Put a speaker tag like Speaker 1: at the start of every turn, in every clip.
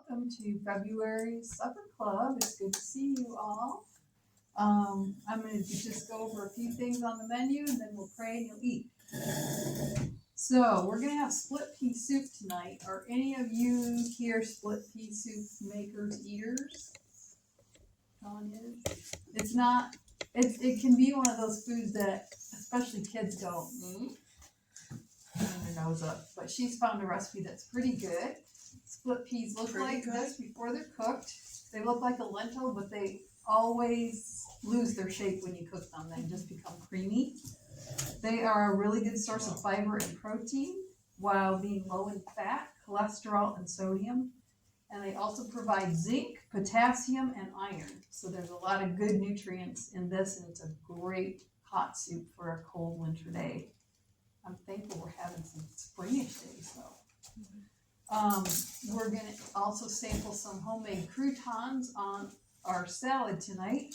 Speaker 1: welcome to February's Supper Club. It's good to see you all. I'm going to just go over a few things on the menu and then we'll pray and you'll eat. So we're going to have split pea soup tonight. Are any of you here split pea soup makers, eaters? Dawn is. It's not, it can be one of those foods that especially kids go, turn their nose up. But she's found a recipe that's pretty good. Split peas look like this before they're cooked. They look like a lentil, but they always lose their shape when you cook them. They just become creamy. They are a really good source of fiber and protein while being low in fat, cholesterol, and sodium. And they also provide zinc, potassium, and iron. So there's a lot of good nutrients in this, and it's a great hot soup for a cold winter day. I'm thankful we're having some springish days though. We're gonna also sample some homemade croutons on our salad tonight.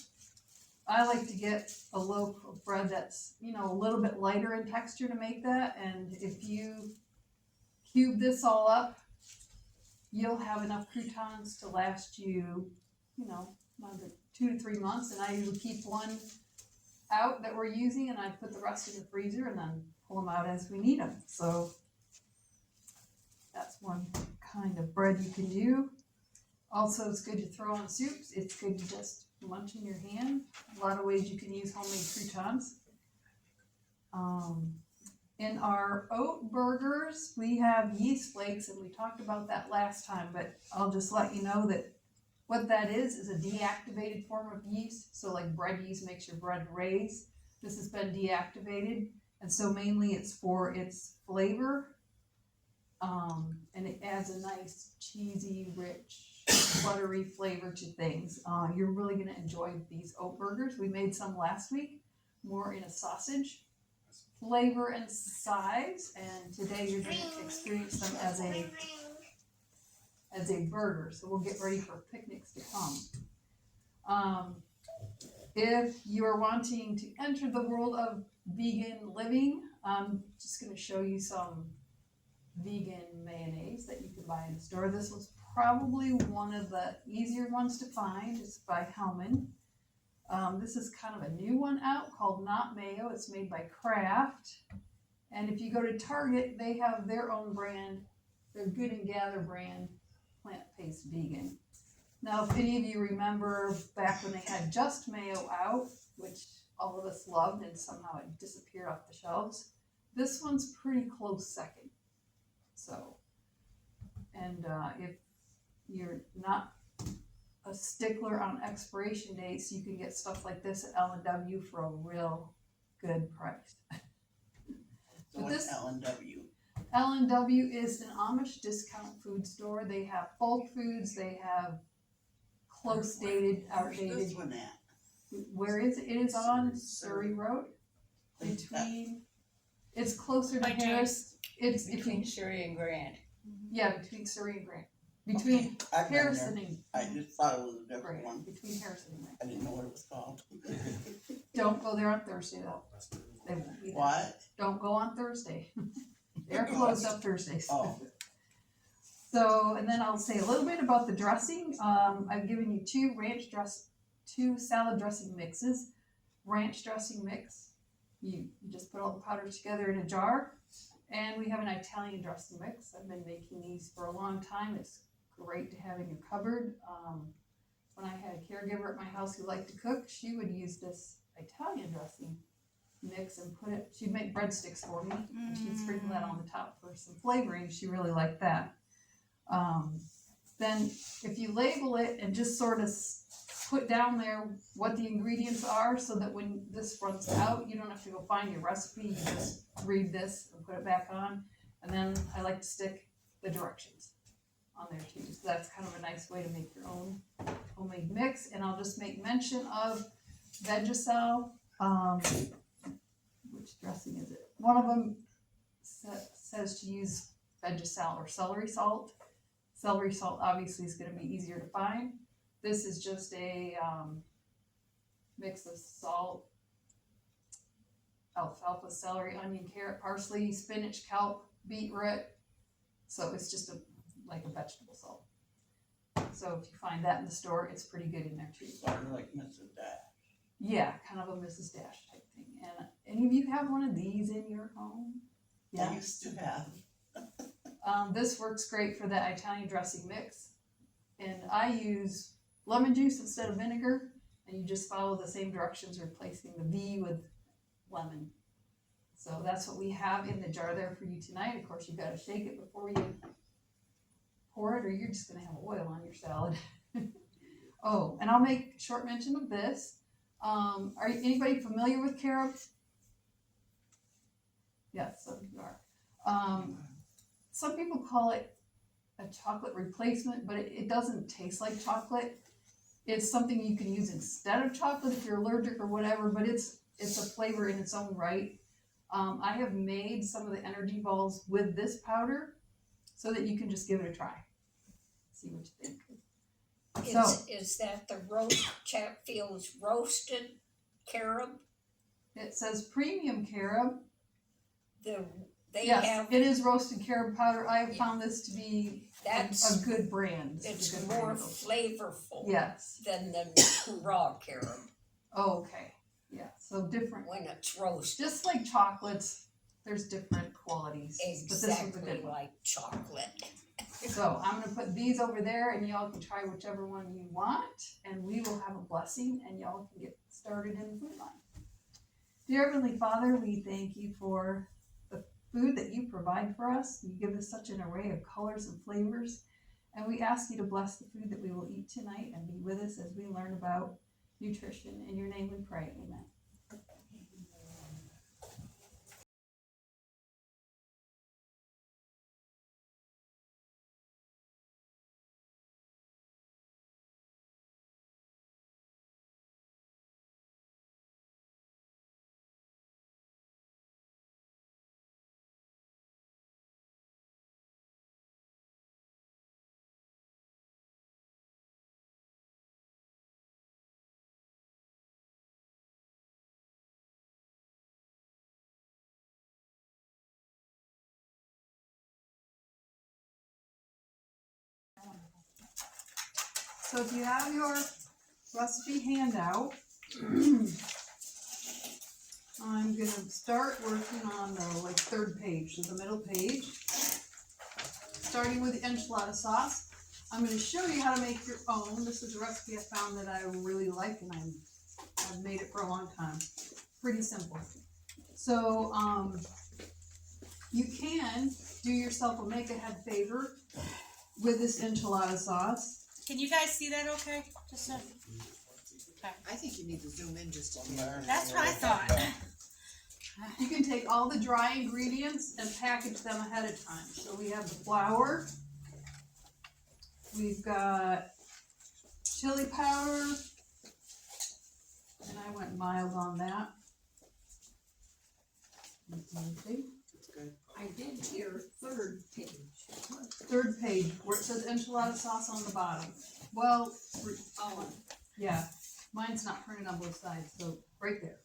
Speaker 1: I like to get a loaf of bread that's, a little bit lighter in texture to make that. And if you cube this all up, you'll have enough croutons to last you, another 2 to 3 months. And I usually keep one out that we're using and I put the rest in the freezer and then pull them out as we need them. So that's one kind of bread you can do. Also, it's good to throw on soups. It's good to just munch in your hand. A lot of ways you can use homemade croutons. In our oat burgers, we have yeast flakes, and we talked about that last time, but I'll just let you know that what that is a deactivated form of yeast. So like bread yeast makes your bread raise. This has been deactivated, and so mainly it's for its flavor. And it adds a nice cheesy, rich, buttery flavor to things. You're really going to enjoy these oat burgers. We made some last week, more in a sausage flavor and size, and today you're going to experience them as a burger. So we'll get ready for picnics to come. If you are wanting to enter the world of vegan living, I'm just going to show you some vegan mayonnaise that you can buy in the store. This was probably one of the easier ones to find. It's by Hellman. This is kind of a new one out called Not Mayo. It's made by Kraft. And if you go to Target, they have their own brand, their Good and Gather brand, plant-based vegan. Now, if any of you remember back when they had Just Mayo out, which all of us loved and somehow it disappeared off the shelves, this one's pretty close second. So, and if you're not a stickler on expiration dates, you can get stuff like this at L&W for a real good price.
Speaker 2: So what's L&W?
Speaker 1: L&W is an Amish discount food store. They have bulk foods. They have close dated, outdated.
Speaker 2: Where's this one at?
Speaker 1: Where is it? It is on Surrey Road. It's closer to Harris. It's
Speaker 3: between Surrey and Grand.
Speaker 1: Yeah, between Surrey and Grant. Between Harrison and
Speaker 2: I just thought it was a different one.
Speaker 1: Between Harrison and Grant.
Speaker 2: I didn't know what it was called.
Speaker 1: Don't go there on Thursday though. They won't be there.
Speaker 2: What?
Speaker 1: Don't go on Thursday. They're closed up Thursdays.
Speaker 2: Oh.
Speaker 1: So, and then I'll say a little bit about the dressing. I've given you two salad dressing mixes. Ranch dressing mix. You just put all the powders together in a jar. And we have an Italian dressing mix. I've been making these for a long time. It's great to have in your cupboard. When I had a caregiver at my house who liked to cook, she would use this Italian dressing mix and she'd make breadsticks for me. And she'd sprinkle that on the top for some flavoring. She really liked that. Then if you label it and just sort of put down there what the ingredients are so that when this runs out, you don't have to go find your recipe. You just read this and put it back on. And then I like to stick the directions on there too. So that's kind of a nice way to make your own homemade mix. And I'll just make mention of Vagisil. Which dressing is it? One of them says to use Vagisil or celery salt. Celery salt obviously is going to be easier to find. This is just a mix of salt, alfalfa, celery, onion, carrot, parsley, spinach, kelp, beetroot. So it's just like a vegetable salt. So if you find that in the store, it's pretty good in there too.
Speaker 2: Sort of like Mrs. Dash.
Speaker 1: Yeah, kind of a Mrs. Dash type thing. And any of you have one of these in your home?
Speaker 2: I used to have.
Speaker 1: This works great for that Italian dressing mix. And I use lemon juice instead of vinegar. And you just follow the same directions, replacing the V with lemon. So that's what we have in the jar there for you tonight. Of course, you've got to shake it before you pour it, or you're just going to have oil on your salad. Oh, and I'll make short mention of this. Are anybody familiar with carob? Yes, some of you are. Some people call it a chocolate replacement, but it doesn't taste like chocolate. It's something you can use instead of chocolate if you're allergic or whatever, but it's a flavor in its own right. I have made some of the energy balls with this powder so that you can just give it a try. See what you think.
Speaker 3: Is that the Chatfield's roasted carob?
Speaker 1: It says premium carob.
Speaker 3: They
Speaker 1: Yes,
Speaker 3: have,
Speaker 1: it is roasted carob powder. I have found this to be
Speaker 3: that's,
Speaker 1: a good brand.
Speaker 3: it's
Speaker 1: a good
Speaker 3: more
Speaker 1: brand.
Speaker 3: flavorful
Speaker 1: Yes.
Speaker 3: than the raw carob
Speaker 1: Oh, okay. Yeah. So different.
Speaker 3: when it's roasted.
Speaker 1: Just like chocolates, there's different qualities. But this one's a
Speaker 3: Exactly
Speaker 1: good one.
Speaker 3: like chocolate.
Speaker 1: So I'm gonna put these over there, and y'all can try whichever one you want, and we will have a blessing, and y'all can get started in the food line. Dear Heavenly Father, we thank you for the food that you provide for us. You give us such an array of colors and flavors, and we ask you to bless the food that we will eat tonight and be with us as we learn about nutrition. In your name we pray, amen. So if you have your recipe handout, I'm going to start working on the third page, so the middle page. Starting with the enchilada sauce. I'm going to show you how to make your own. This is a recipe I found that I really like, and I've made it for a long time. Pretty simple. So you can do yourself a make-ahead favor with this enchilada sauce.
Speaker 4: Can you guys see that okay? Just a,
Speaker 5: I think you need to zoom in just a little.
Speaker 4: that's what I thought.
Speaker 1: You can take all the dry ingredients and package them ahead of time. So we have the flour, we've got chili powder, and I went mild on that.
Speaker 5: That's good.
Speaker 3: I did hear third page.
Speaker 1: Third page, where it says enchilada sauce on the bottom. Well, yeah, mine's not printed on both sides, so right there.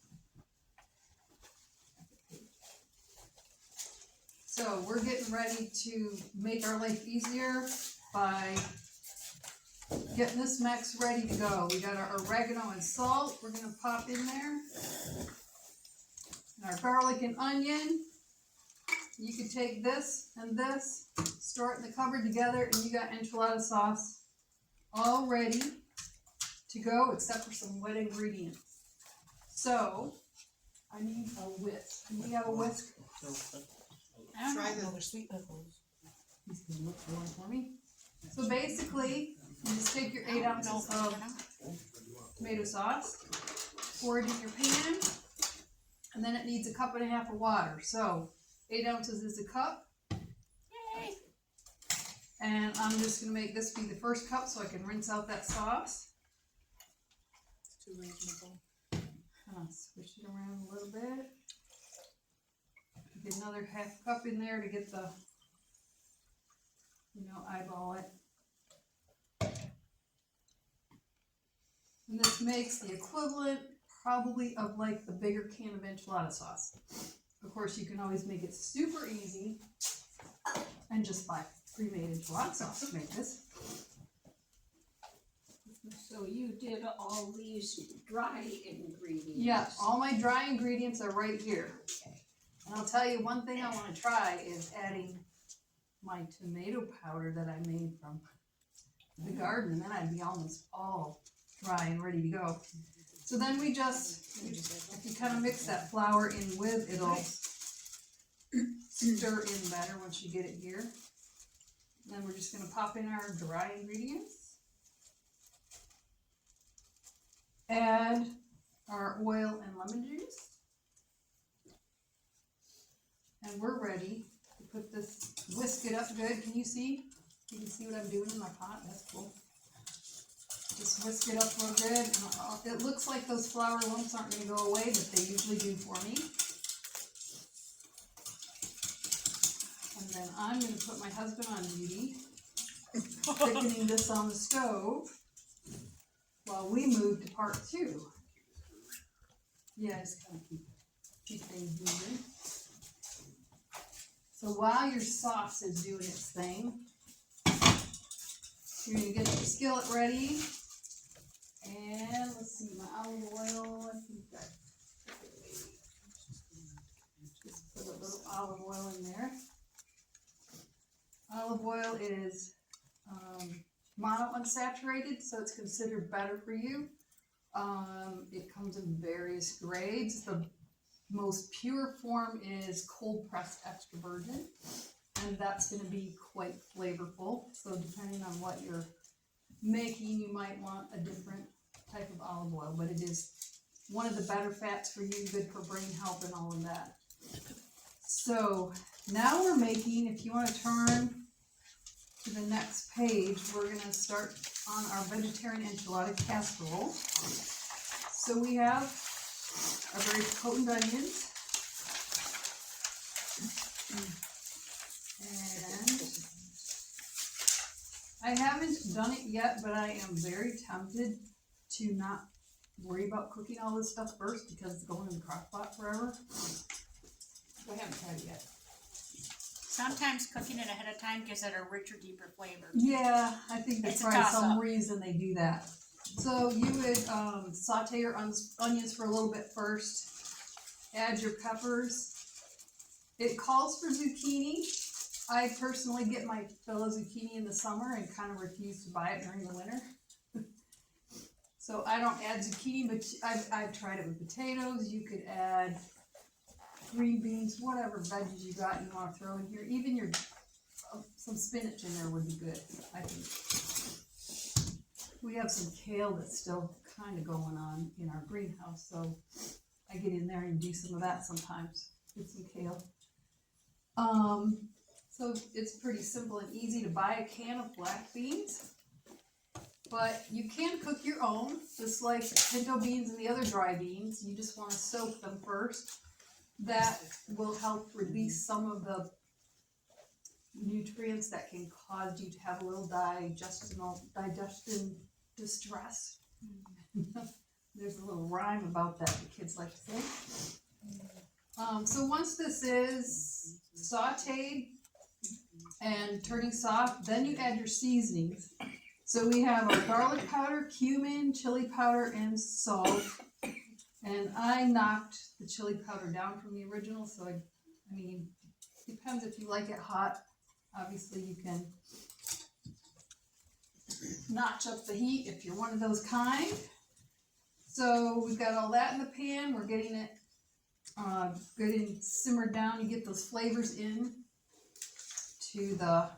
Speaker 1: So we're getting ready to make our life easier by getting this mix ready to go. We got our oregano and salt we're gonna pop in there. And our garlic and onion. You can take this and this, store it in the cupboard together, and you got enchilada sauce all ready to go, except for some wet ingredients. So, I need a whisk. Do we have a whisk?
Speaker 4: I don't
Speaker 5: Try
Speaker 4: know.
Speaker 5: the-
Speaker 4: They're sweet pickles.
Speaker 1: He's gonna look for one for me. So basically, you just take your 8 ounces of tomato sauce, pour it in your pan, and then it needs a cup and a half of water. So 8 ounces is a cup.
Speaker 4: Yay!
Speaker 1: And I'm just gonna make this be the first cup so I can rinse out that sauce.
Speaker 5: It's too reasonable.
Speaker 1: Kind of switch it around a little bit. Get another half cup in there to get the, eyeball it. And this makes the equivalent probably of the bigger can of enchilada sauce. Of course, you can always make it super easy and just buy pre-made enchilada sauce to make this.
Speaker 3: So you did all these dry ingredients?
Speaker 1: Yeah, all my dry ingredients are right here. And I'll tell you, one thing I wanna try is adding my tomato powder that I made from the garden, and then I'd be almost all dry and ready to go. So then we just, if you kind of mix that flour in with, it'll stir in better once you get it here. And then we're just gonna pop in our dry ingredients. Add our oil and lemon juice. And we're ready to put this, whisk it up good. Can you see? You can see what I'm doing in my pot? That's cool. Just whisk it up real good. And it looks like those flour lumps aren't going to go away, but they usually do for me. And then I'm going to put my husband on duty, thickening this on the stove while we move to part 2. Yeah, just kind of keep things moving. So while your sauce is doing its thing, you're going to get your skillet ready. And let's see, my olive oil, I think just put a little olive oil in there. Olive oil is mono unsaturated, so it's considered better for you. It comes in various grades. The most pure form is cold pressed extra virgin, and that's going to be quite flavorful. So depending on what you're making, you might want a different type of olive oil, but it is one of the better fats for you, good for brain health and all of that. So now we're making, if you want to turn to the next page, we're going to start on our vegetarian enchilada casserole. So we have our very potent onions, and I haven't done it yet, but I am very tempted to not worry about cooking all this stuff first because it's going in the crock pot forever. I haven't tried it yet.
Speaker 4: Sometimes cooking it ahead of time gives it a richer, deeper flavor.
Speaker 1: Yeah, I think there's
Speaker 4: It's a
Speaker 1: probably some
Speaker 4: toss-up.
Speaker 1: reason they do that. So you would saute your onions for a little bit first. Add your peppers. It calls for zucchini. I personally get my fill of zucchini in the summer and kind of refuse to buy it during the winter. So I don't add zucchini, but I've tried it with potatoes. You could add green beans, whatever veggies you got you want to throw in here. Even your some spinach in there would be good, I think. We have some kale that's still kind of going on in our greenhouse, so I get in there and do some of that sometimes. Get some kale. So it's pretty simple and easy to buy a can of black beans, but you can cook your own, just like pinto beans and the other dry beans. You just want to soak them first. That will help release some of the nutrients that can cause you to have a little digestion distress. There's a little rhyme about that the kids like to say. So once this is sauteed and turning soft, then you add your seasonings. So we have our garlic powder, cumin, chili powder, and salt. And I knocked the chili powder down from the original, so I mean, depends if you like it hot. Obviously you can notch up the heat if you're one of those kind. So we've got all that in the pan. We're getting it good and simmered down. You get those flavors in to the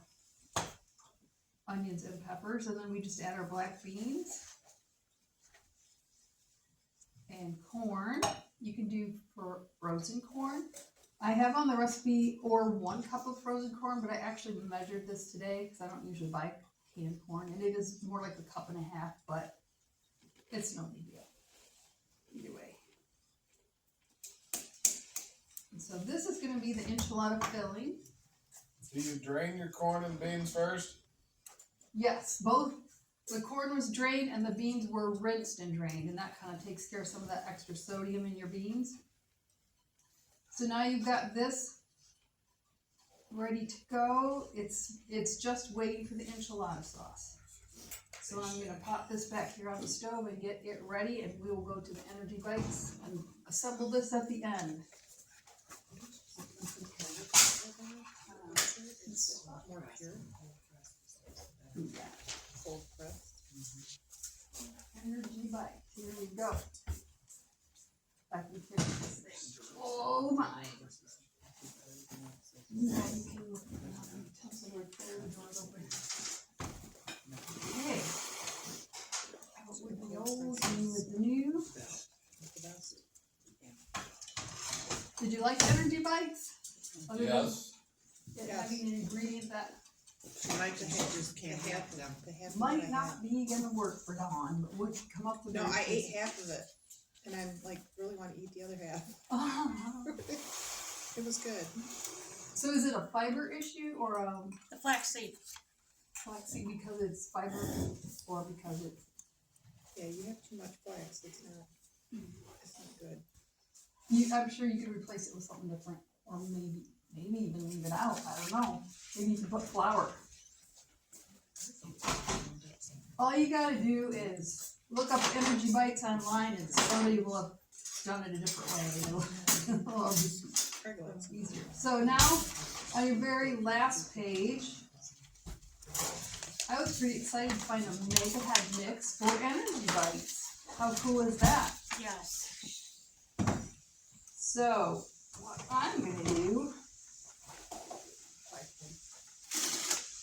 Speaker 1: onions and peppers, and then we just add our black beans and corn. You can do for frozen corn. I have on the recipe or 1 cup of frozen corn, but I actually measured this today because I don't usually buy canned corn, and it is more like 1.5 cups, but it's no big deal either way. And so this is going to be the enchilada filling.
Speaker 6: Do you drain your corn and beans first?
Speaker 1: Yes, both. The corn was drained and the beans were rinsed and drained, and that kind of takes care of some of that extra sodium in your beans. So now you've got this ready to go. It's just waiting for the enchilada sauce. So I'm gonna pop this back here on the stove and get it ready, and we will go to the energy bites and assemble this at the end.
Speaker 5: It's more pure. Cold press.
Speaker 1: Energy bites, here we go. I can carry this thing. Oh my. Now you can tell someone the door's open. Okay. Out with the old, in with the new. Did you like the energy bites? Other than
Speaker 6: Yes.
Speaker 1: it having an ingredient that
Speaker 5: You like to have, just can't have them. To have
Speaker 1: might
Speaker 5: what I
Speaker 1: not
Speaker 5: have.
Speaker 1: be gonna work for Dawn, but would come up with.
Speaker 5: No,
Speaker 1: a
Speaker 5: I ate
Speaker 1: recipe.
Speaker 5: half of it, and I'm like, really wanna eat the other half. It was good.
Speaker 1: So is it a fiber issue or
Speaker 4: The flaxseed.
Speaker 1: flaxseed because it's fiber or because it?
Speaker 5: Yeah, you have too much flax, it's not good.
Speaker 1: I'm sure you could replace it with something different, or maybe even leave it out. I don't know. Maybe you can put flour. All you gotta do is look up Energy Bites online, and somebody will have done it a different way. It'll be easier. So now, on your very last page, I was pretty excited to find a make-ahead mix for Energy Bites. How cool is that?
Speaker 4: Yes.
Speaker 1: So, what I'm gonna do,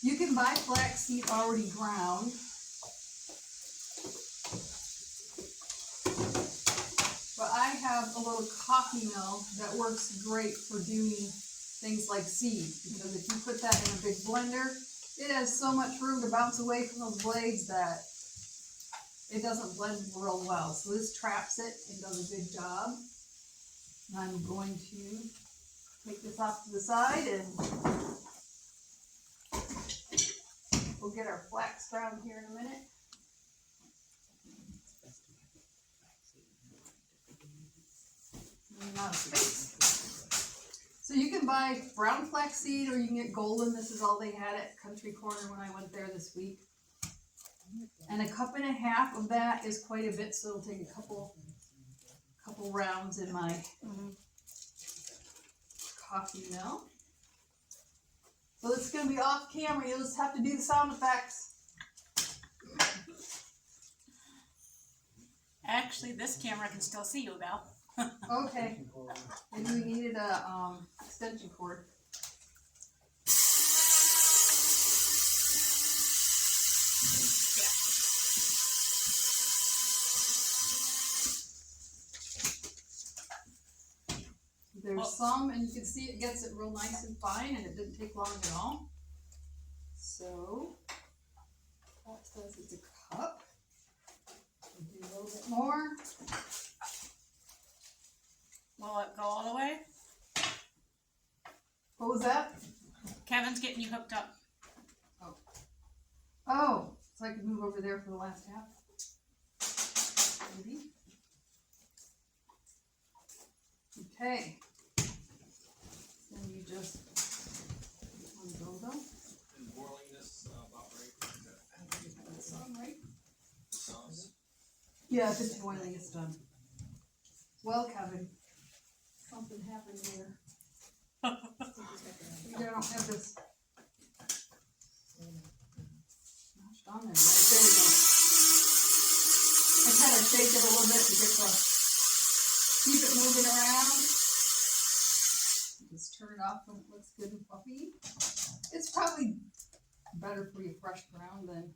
Speaker 1: you can buy flaxseed already ground. But I have a little coffee mill that works great for doing things like seed, because if you put that in a big blender, it has so much room to bounce away from those blades that it doesn't blend real well. So this traps it and does a good job. And I'm going to take this off to the side, and we'll get our flax ground here in a minute. Running out of space. So you can buy brown flaxseed or you can get golden. This is all they had at Country Corner when I went there this week. And 1.5 cups of that is quite a bit, so it'll take a couple rounds in my coffee mill. So it's gonna be off camera. You'll just have to do the sound effects.
Speaker 4: Actually, this camera can still see you, Val.
Speaker 1: Okay. Maybe we needed a extension cord. There's some, and you can see it gets it real nice and fine, and it didn't take long at all. So that says it's a cup. We'll do a little bit more.
Speaker 4: Will it go all the way?
Speaker 1: What was that?
Speaker 4: Kevin's getting you hooked up.
Speaker 1: Oh, so I could move over there for the last half. Maybe. Okay. Then you just unroll them.
Speaker 6: And boiling this about right.
Speaker 1: That's on, right?
Speaker 6: Sauce.
Speaker 1: Yeah, if it's boiling, it's done. Well, Kevin, something happened here. We don't have this. Gosh, on there, right? There we go. I kind of shake it a little bit to get the, keep it moving around. Just turn it off when it looks good and fluffy. It's probably better for you fresh ground than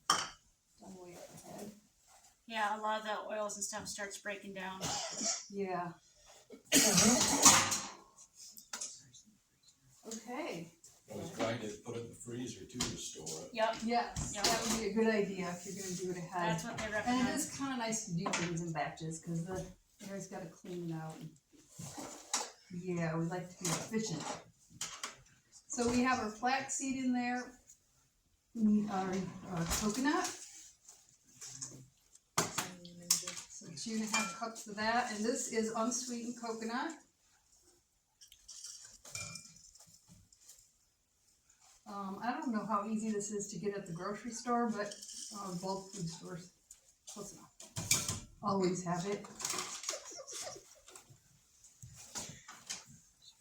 Speaker 1: done way up ahead.
Speaker 4: Yeah, a lot of the oils and stuff starts breaking down.
Speaker 1: Yeah. Okay.
Speaker 7: I was trying to put it in the freezer too to store it.
Speaker 4: Yep,
Speaker 1: Yes,
Speaker 4: Yeah.
Speaker 1: that would be a good idea if you're gonna do it ahead.
Speaker 4: that's what they
Speaker 1: And
Speaker 4: recommend.
Speaker 1: it is kind of nice to do things in batches, because you always gotta clean it out. Yeah, we like to be efficient. So we have our flaxseed in there. We need our coconut. So 2.5 cups of that, and this is unsweetened coconut. I don't know how easy this is to get at the grocery store, but Both food stores. Close enough. Always have it.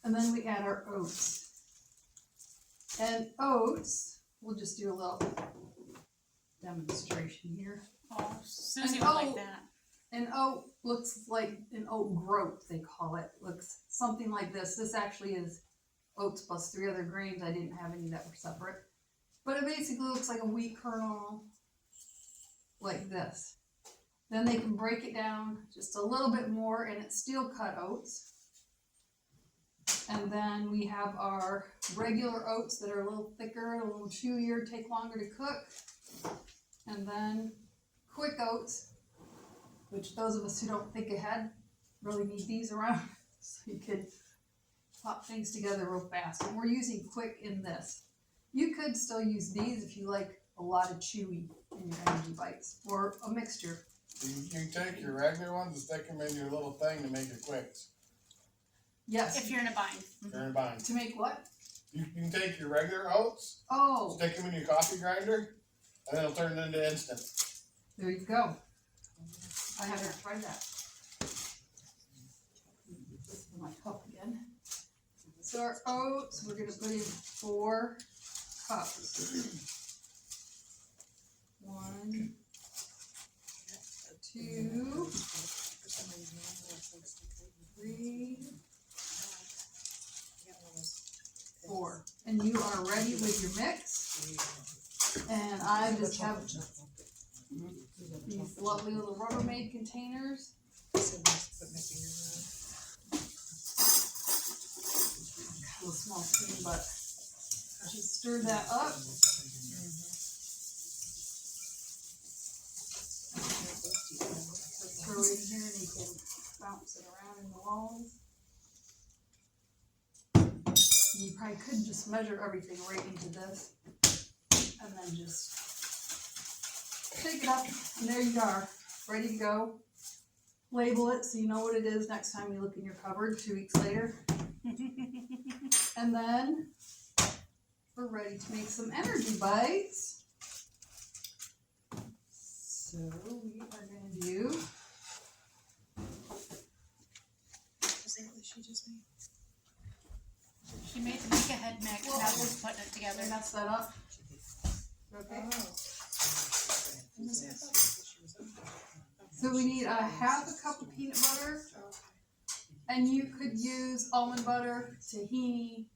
Speaker 1: And then we add our oats. And oats, we'll just do a little demonstration here.
Speaker 4: Oh, Susie
Speaker 1: And
Speaker 4: would like
Speaker 1: oat-
Speaker 4: that.
Speaker 1: An oat looks like an oat groat, they call it. Looks something like this. This actually is oats plus 3 other grains. I didn't have any that were separate. But it basically looks like a wheat kernel, like this. Then they can break it down just a little bit more, and it's steel cut oats. And then we have our regular oats that are a little thicker, a little chewier, take longer to cook. And then quick oats, which those of us who don't think ahead really need these around, so you could pop things together real fast. And we're using quick in this. You could still use these if you like a lot of chewy in your energy bites, or a mixture.
Speaker 6: You can take your regular ones and stick them in your little thing to make it quick.
Speaker 1: Yes.
Speaker 4: If you're in a bind.
Speaker 6: You're in a bind.
Speaker 1: To make what?
Speaker 6: You can take your regular oats,
Speaker 1: Oh,
Speaker 6: stick them in your coffee grinder, and then it'll turn it into instant.
Speaker 1: there you go. I haven't tried that. This is my cup again. So our oats, we're gonna put in 4 cups. 1, 2, 3, 4. And you are ready with your mix. And I just have these lovely little Rubbermaid containers. A little small spoon, but just stir that up. Throw it in here and you can bounce it around in the walls. You probably could just measure everything right into this and then just take it up, and there you are, ready to go. Label it so you know what it is next time you look in your cupboard 2 weeks later. And then we're ready to make some energy bites. So we are going to do.
Speaker 5: Is that what she just made?
Speaker 4: She made the make ahead mix,
Speaker 1: Well,
Speaker 4: now she's putting it together.
Speaker 1: Mess that up. Okay. So we need a half a cup of peanut butter, and you could use almond butter, tahini,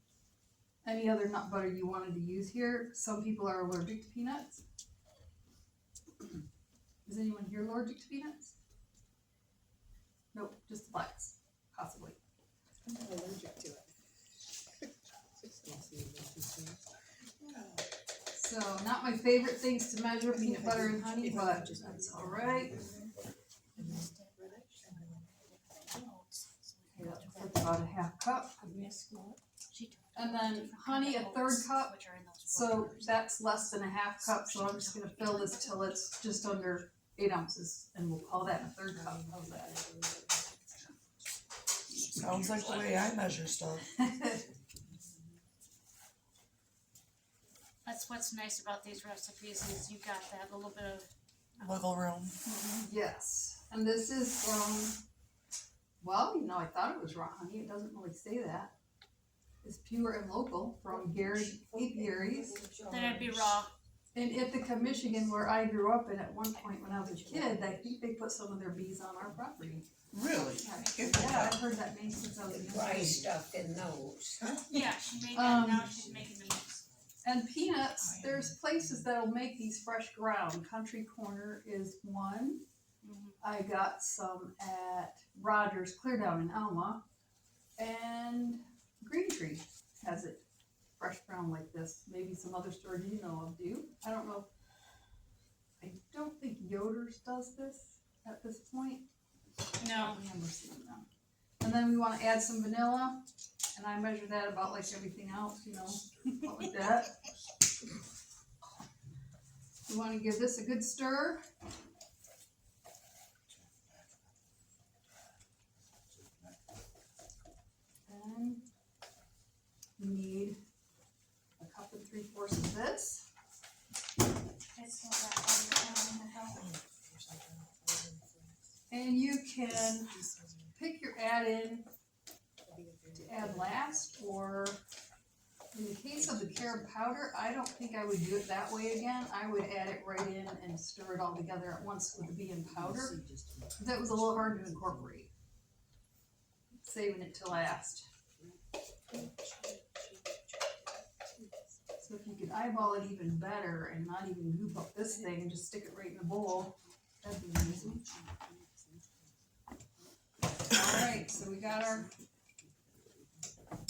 Speaker 1: any other nut butter you wanted to use here. Some people are allergic to peanuts. Is anyone here allergic to peanuts? Nope, just the blacks, possibly.
Speaker 5: I'm not allergic to it.
Speaker 1: So not my favorite things to measure, peanut butter and honey, but that's all right. Okay, that's about a half cup. And then honey, a 1/3 cup. So that's less than a half cup, so I'm just gonna fill this till it's just under 8 ounces, and we'll call that a 1/3 cup. How's that?
Speaker 2: Sounds like the way I measure stuff.
Speaker 4: That's what's nice about these recipes is you got that little bit of
Speaker 2: Wiggle room.
Speaker 1: Yes, and this is from, well, you know, I thought it was raw honey, it doesn't really say that. It's pure and local from Gary Apiaries
Speaker 4: then it'd be raw.
Speaker 1: in Ithaca, Michigan, where I grew up. And at one point when I was a kid, I think they put some of their bees on our property.
Speaker 2: Really?
Speaker 1: Yeah, I've heard that name since I was a young
Speaker 3: Dry
Speaker 1: kid.
Speaker 3: stuff in those.
Speaker 4: Yeah, she made that, now she's making the mix.
Speaker 1: And peanuts, there's places that'll make these fresh ground. Country Corner is one. I got some at Rogers Clear Down in Alma, and Green Tree has it fresh ground like this. Maybe some other stores you know of do. I don't know. I don't think Yoder's does this at this point.
Speaker 4: No.
Speaker 1: I don't remember seeing them. And then we want to add some vanilla, and I measure that about like everything else, you know, about like that. We want to give this a good stir. And we need a cup and 3/4 of this.
Speaker 4: It's not that
Speaker 1: And you can pick your add-in to add last, or in the case of the carob powder, I don't think I would do it that way again. I would add it right in and stir it all together at once with it being powder. That was a little hard to incorporate. Saving it to last. So if you could eyeball it even better and not even goop up this thing and just stick it right in the bowl, that'd be amazing. Alright, so we got our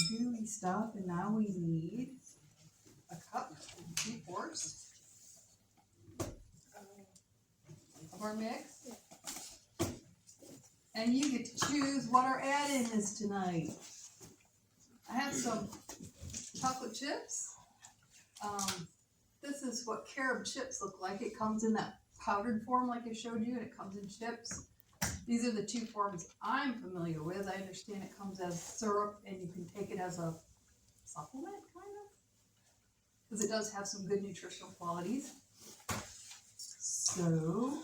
Speaker 1: gooey stuff, and now we need a cup and 3/4 of our mix. And you get to choose what our add-in is tonight. I have some chocolate chips. This is what carob chips look like. It comes in that powdered form like I showed you, and it comes in chips. These are the two forms I'm familiar with. I understand it comes as syrup, and you can take it as a supplement, kind of, because it does have some good nutritional qualities. So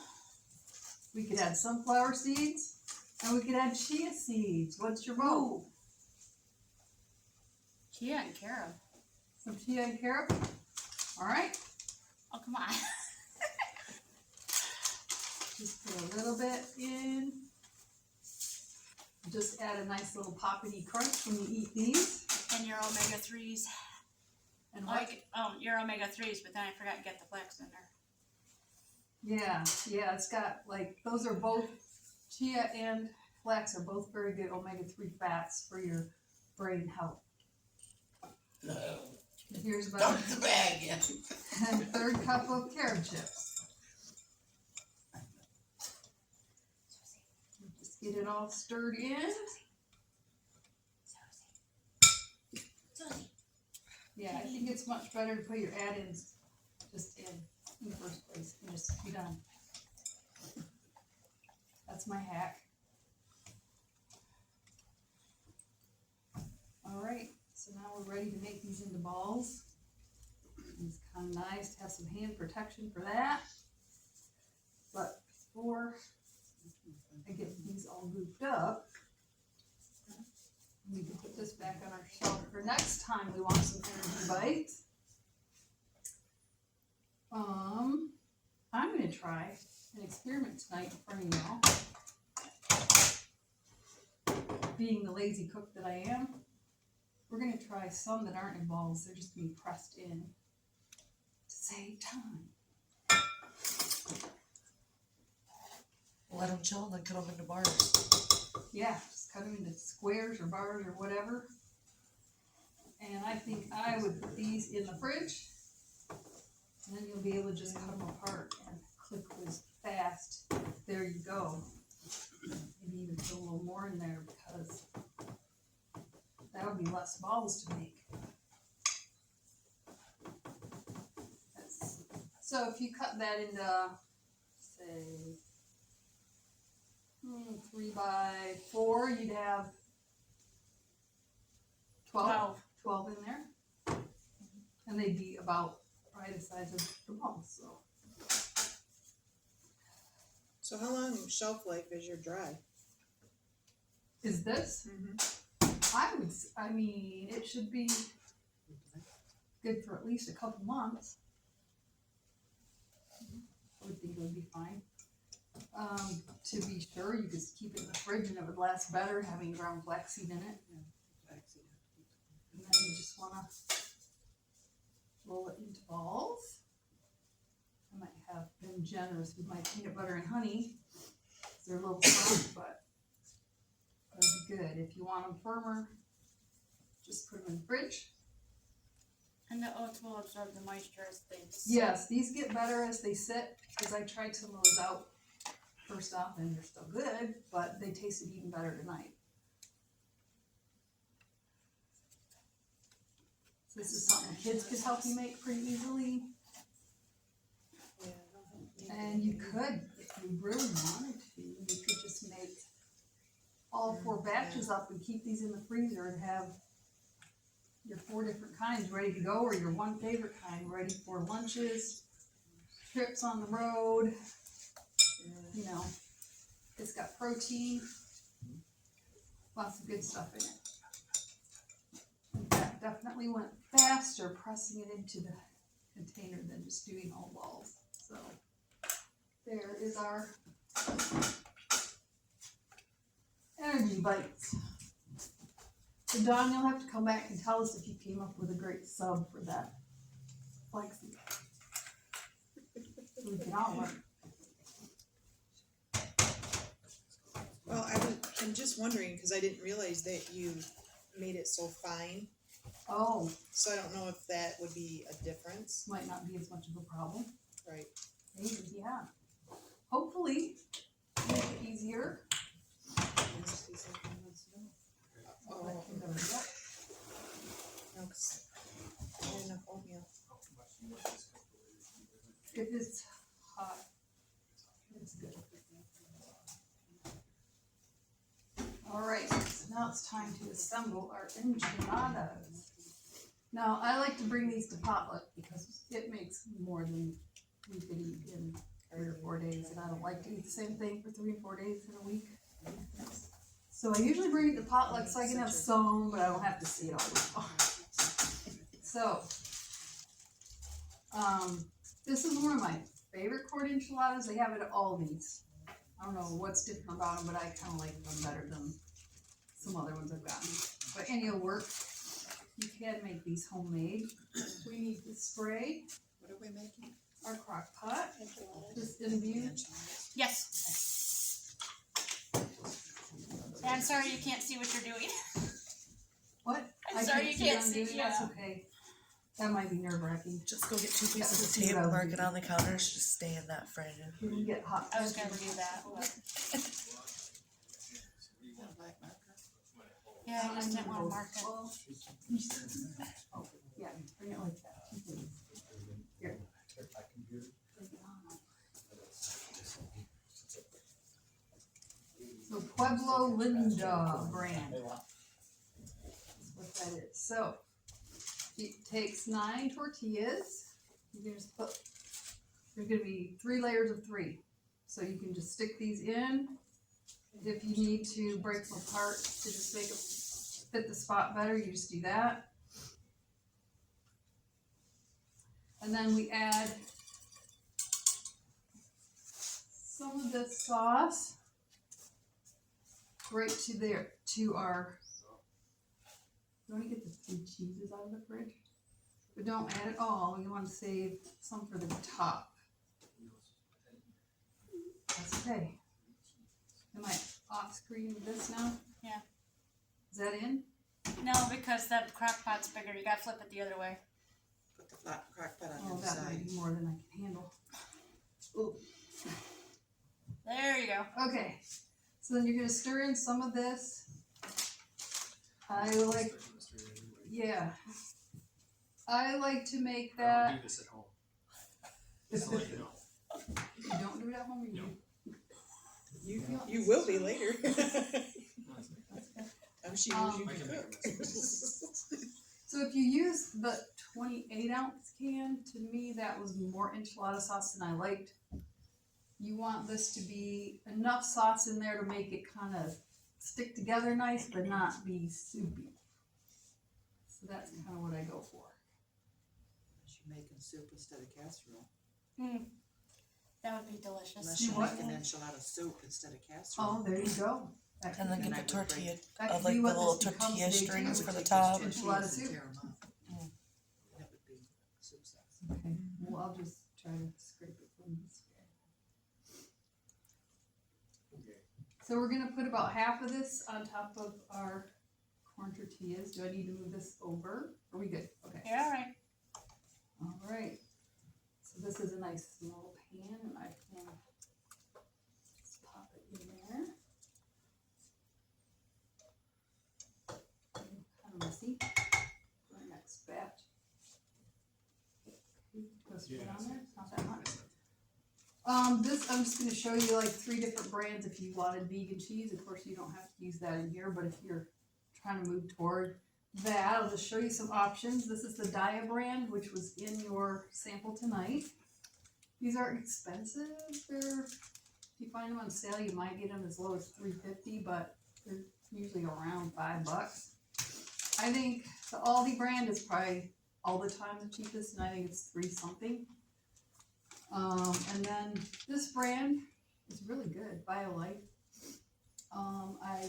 Speaker 1: we could add sunflower seeds, and we could add chia seeds. What's your vote?
Speaker 4: Chia and carob.
Speaker 1: Some chia and carob? Alright,
Speaker 4: Oh, come on.
Speaker 1: just put a little bit in. Just add a nice little poppity crunch when you eat these.
Speaker 4: And your omega-3s.
Speaker 1: And what?
Speaker 4: Your omega-3s, but then I forgot to get the flax in there.
Speaker 1: Yeah, it's got like, those are both, chia and flax are both very good omega-3 fats for your brain health.
Speaker 2: No.
Speaker 1: Here's about
Speaker 2: Don't the bag yet.
Speaker 1: a third cup of carob chips. Just get it all stirred in. Yeah, I think it's much better to put your add-ins just in the first place and just be done. That's my hack. Alright, so now we're ready to make these into balls. It's kind of nice to have some hand protection for that. But before I get these all gooped up, we can put this back on our shelf for next time we want some energy bites. I'm gonna try an experiment tonight in front of y'all. Being the lazy cook that I am, we're gonna try some that aren't in balls. They're just gonna be pressed in to save time.
Speaker 2: Let them chill and then cut them into bars.
Speaker 1: Yeah, just cut them into squares or bars or whatever. And I think I would put these in the fridge. And then you'll be able to just cut them apart and click was fast. There you go. Maybe even put a little more in there because that would be less balls to make. So if you cut that into, say, 3 by 4, you'd have 12 in there. And they'd be about probably the size of the balls, so.
Speaker 5: So how long shelf life is your dry?
Speaker 1: Is this? I mean, it should be good for at least a couple months. I would think it would be fine. To be sure, you could keep it in the fridge and it would last better having ground flaxseed in it. And then you just wanna roll it into balls. I might have been generous with my peanut butter and honey. They're a little soft, but that'd be good. If you want them firmer, just put them in the fridge.
Speaker 4: And the oats will absorb the moisture as they sit.
Speaker 1: Yes, these get better as they sit, because I tried some of those out first off, and they're still good, but they tasted even better tonight. So this is something kids could help you make pretty easily, and you could, if you really wanted to, you could just make all 4 batches up and keep these in the freezer and have your 4 different kinds ready to go, or your one favorite kind ready for lunches, trips on the road. You know, It's got protein, lots of good stuff in it. That definitely went faster pressing it into the container than just doing all balls. So there is our energy bites. So Don, you'll have to come back and tell us if you came up with a great sub for that flexi. So we can all learn.
Speaker 5: Well, I'm just wondering, because I didn't realize that you made it so fine,
Speaker 1: Oh,
Speaker 5: so I don't know if that would be a difference,
Speaker 1: might not be as much of a problem.
Speaker 5: right?
Speaker 1: Maybe, yeah. Hopefully, make it easier.
Speaker 5: Oh,
Speaker 1: Let you know that.
Speaker 5: no, 'cause I had enough oatmeal.
Speaker 1: If it's hot, it's good. All right, so now it's time to assemble our enchiladas. Now, I like to bring these to potluck because it makes more than we could eat in 3 or 4 days, and I don't like to eat the same thing for 3 or 4 days in a week. So I usually bring it to potluck so I can have some, but I don't have to see it all week long. So, this is one of my favorite corn enchiladas. They have it at Aldi's. I don't know what's different about them, but I kind of like them better than some other ones I've gotten. But any will work. You can make these homemade. We need the spray,
Speaker 2: What are we making?
Speaker 1: our crock pot, just imbued.
Speaker 4: Yes. Yeah, I'm sorry you can't see what you're doing.
Speaker 1: What?
Speaker 4: I'm sorry you
Speaker 1: see
Speaker 4: can't
Speaker 1: what I'm
Speaker 4: see,
Speaker 1: doing.
Speaker 4: yeah.
Speaker 1: That's okay. That might be nerve-wracking.
Speaker 8: Just go get 2
Speaker 1: That's
Speaker 8: pieces
Speaker 1: just
Speaker 8: of tape,
Speaker 1: what I was
Speaker 8: mark it
Speaker 1: doing.
Speaker 8: on the counters, just stay in that frame.
Speaker 1: Can we get hot?
Speaker 4: I was gonna do that, but
Speaker 2: Black marker?
Speaker 4: yeah, I just didn't wanna mark it.
Speaker 1: Well, oh, yeah, bring it like that. Here. So Pueblo Linda brand. That's what that is. So it takes 9 tortillas. You can just put, there's gonna be 3 layers of 3. So you can just stick these in. If you need to break them apart to just make it fit the spot better, you just do that. And then we add some of this sauce right to there, to our, you wanna get the 3 cheeses out of the fridge? But don't add it all, you wanna save some for the top. That's okay. Am I off screen with this now?
Speaker 4: Yeah.
Speaker 1: Is that in?
Speaker 4: No, because that crock pot's bigger, you gotta flip it the other way.
Speaker 2: Put the flat crock pot on
Speaker 1: Oh,
Speaker 2: the
Speaker 1: that
Speaker 2: side.
Speaker 1: might be more than I can handle. Ooh.
Speaker 4: There you go.
Speaker 1: Okay, so then you're gonna stir in some of this. I like, yeah. I like to make
Speaker 9: I
Speaker 1: that.
Speaker 9: don't do this at home. Just to let you know.
Speaker 1: You don't do it at home, you do?
Speaker 5: You will be later. I'm sure you
Speaker 9: I
Speaker 5: can
Speaker 9: can make
Speaker 5: cook.
Speaker 9: a mess.
Speaker 1: So if you use the 28-ounce can, to me that was more enchilada sauce than I liked. You want this to be enough sauce in there to make it kind of stick together nice, but not be soupy. So that's kind of what I go for.
Speaker 2: You're making soup instead of casserole.
Speaker 4: That would be delicious.
Speaker 2: Unless
Speaker 1: Do
Speaker 2: you're
Speaker 1: what?
Speaker 2: making enchilada soup instead of casserole.
Speaker 1: Oh, there you go. That
Speaker 8: And then
Speaker 1: could
Speaker 8: get
Speaker 1: be-
Speaker 8: the tortilla,
Speaker 1: that
Speaker 8: of
Speaker 1: could
Speaker 8: like
Speaker 1: be
Speaker 8: the
Speaker 1: what
Speaker 8: little
Speaker 1: this becomes
Speaker 8: tortilla
Speaker 1: today, too.
Speaker 8: strings
Speaker 2: Would
Speaker 8: for the
Speaker 2: take
Speaker 8: top.
Speaker 2: those
Speaker 1: Enchilada
Speaker 2: cheeses and
Speaker 1: soup.
Speaker 2: tear 'em up. That would be soup sauce.
Speaker 1: Okay, well, I'll just try to scrape it from this guy.
Speaker 9: Okay.
Speaker 1: So we're gonna put about half of this on top of our corn tortillas. Do I need to move this over? Are we good? Okay.
Speaker 4: Yeah, alright.
Speaker 1: All right. So this is a nice small pan, and I can just pop it in there. Kind of messy. For our next batch. Okay, just put it on there. It's not that much. This, I'm just gonna show you like 3 different brands if you wanted vegan cheese. Of course, you don't have to use that in here, but if you're trying to move toward that, I'll just show you some options. This is the Dia brand, which was in your sample tonight. These aren't expensive. They're you find them on sale, you might get them as low as $3.50, but they're usually around $5. I think the Aldi brand is probably all the time the cheapest, and I think it's $3 something. And then this brand is really good, BioLife. I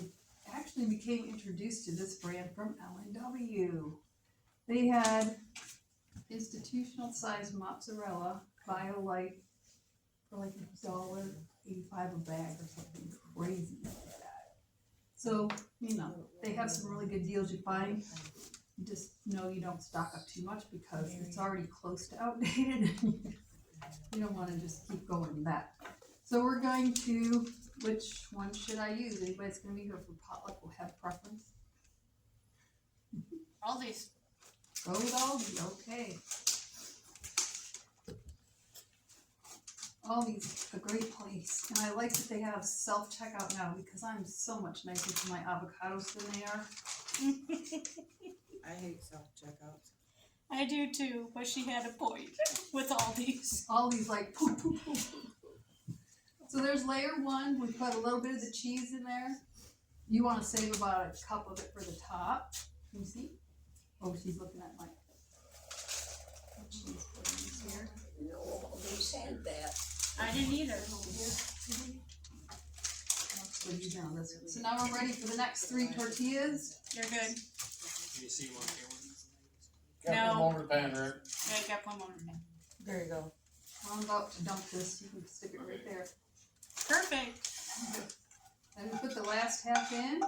Speaker 1: actually became introduced to this brand from L&W. They had institutional size mozzarella, BioLife, for like $1.85 a bag or something crazy like that. So, you know, they have some really good deals you find. You just know you don't stock up too much because it's already close to outdated. You don't want to just keep going with that. So we're going to, which one should I use? Anybody's going to be here for potluck will have preference.
Speaker 4: All these.
Speaker 1: Go with Aldi, okay. Aldi's a great place, and I like that they have self-checkout now because I'm so much nicer to my avocados than they are.
Speaker 2: I hate self-checkouts.
Speaker 4: I do too, but she had a point with all these.
Speaker 1: Aldi's like poo poo poo. So there's layer one. We put a little bit of the cheese in there. You want to save about a cup of it for the top. Can you see? Oh, she's looking at my cheese puddings here.
Speaker 3: No, they said that.
Speaker 4: I didn't either.
Speaker 1: Let's put these down this one. So now we're ready for the next 3 tortillas.
Speaker 4: You're good.
Speaker 9: Can you see them on camera?
Speaker 6: Got
Speaker 4: No.
Speaker 6: them over the pan, Rick.
Speaker 4: Yeah, I got one more.
Speaker 8: There you go.
Speaker 1: I'm about to dump this. You can stick it right there.
Speaker 4: Perfect.
Speaker 1: And we put the last half in.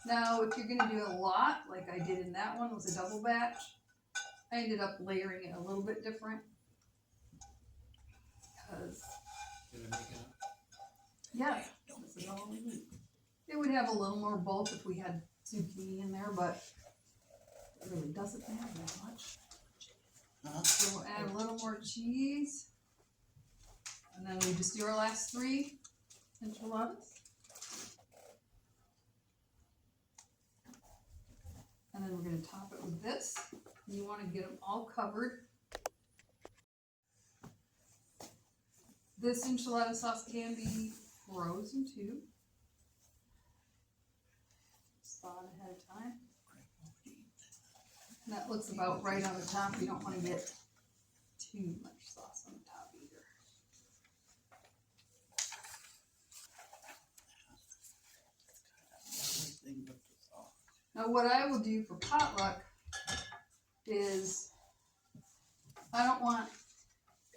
Speaker 1: Now, if you're gonna do a lot, like I did in that one, was a double batch, I ended up layering it a little bit different. Because,
Speaker 9: Did I make it up?
Speaker 1: yeah, this is all we need. It would have a little more bulk if we had zucchini in there, but it really doesn't have that much. So we'll add a little more cheese. And then we just do our last 3 enchiladas. And then we're gonna top it with this. You wanna get them all covered. This enchilada sauce can be frozen too. Thaw it ahead of time. And that looks about right on the top. You don't wanna get too much sauce on the top either. Now what I will do for potluck is, I don't want,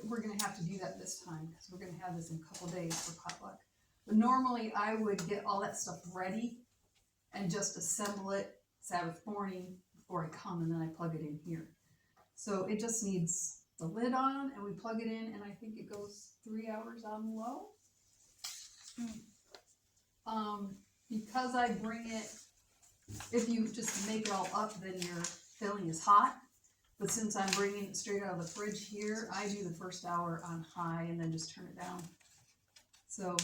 Speaker 1: we're gonna have to do that this time because we're gonna have this in a couple days for potluck. But normally I would get all that stuff ready and just assemble it Sabbath morning before I come, and then I plug it in here. So it just needs the lid on and we plug it in, and I think it goes 3 hours on low. Because I bring it, if you just make it all up, then your filling is hot. But since I'm bringing it straight out of the fridge here, I do the first hour on high and then just turn it down. So,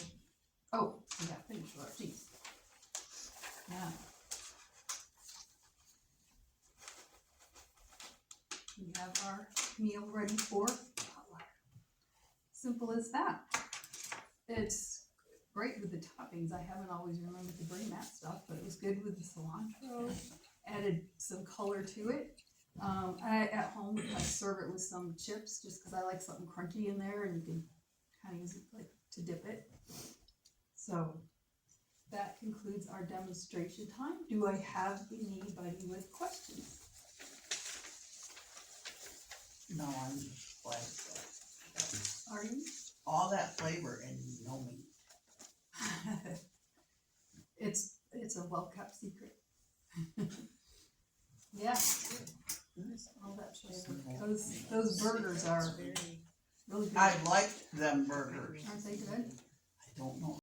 Speaker 1: oh, we got finished with our cheese. Yeah. We have our meal ready for potluck. Simple as that. It's great with the toppings. I haven't always remembered to bring that stuff, but it was good with the cilantro. Added some color to it. At home I serve it with some chips just because I like something crunchy in there, and you can kind of use it like to dip it. So that concludes our demonstration time. Do I have anybody with questions?
Speaker 10: No, I'm just glad that
Speaker 1: Are you?
Speaker 10: all that flavor and no meat.
Speaker 1: It's a well kept secret. Yeah. All that flavor. Those burgers are really good.
Speaker 10: I liked them burgers.
Speaker 1: Aren't they good?
Speaker 10: I don't know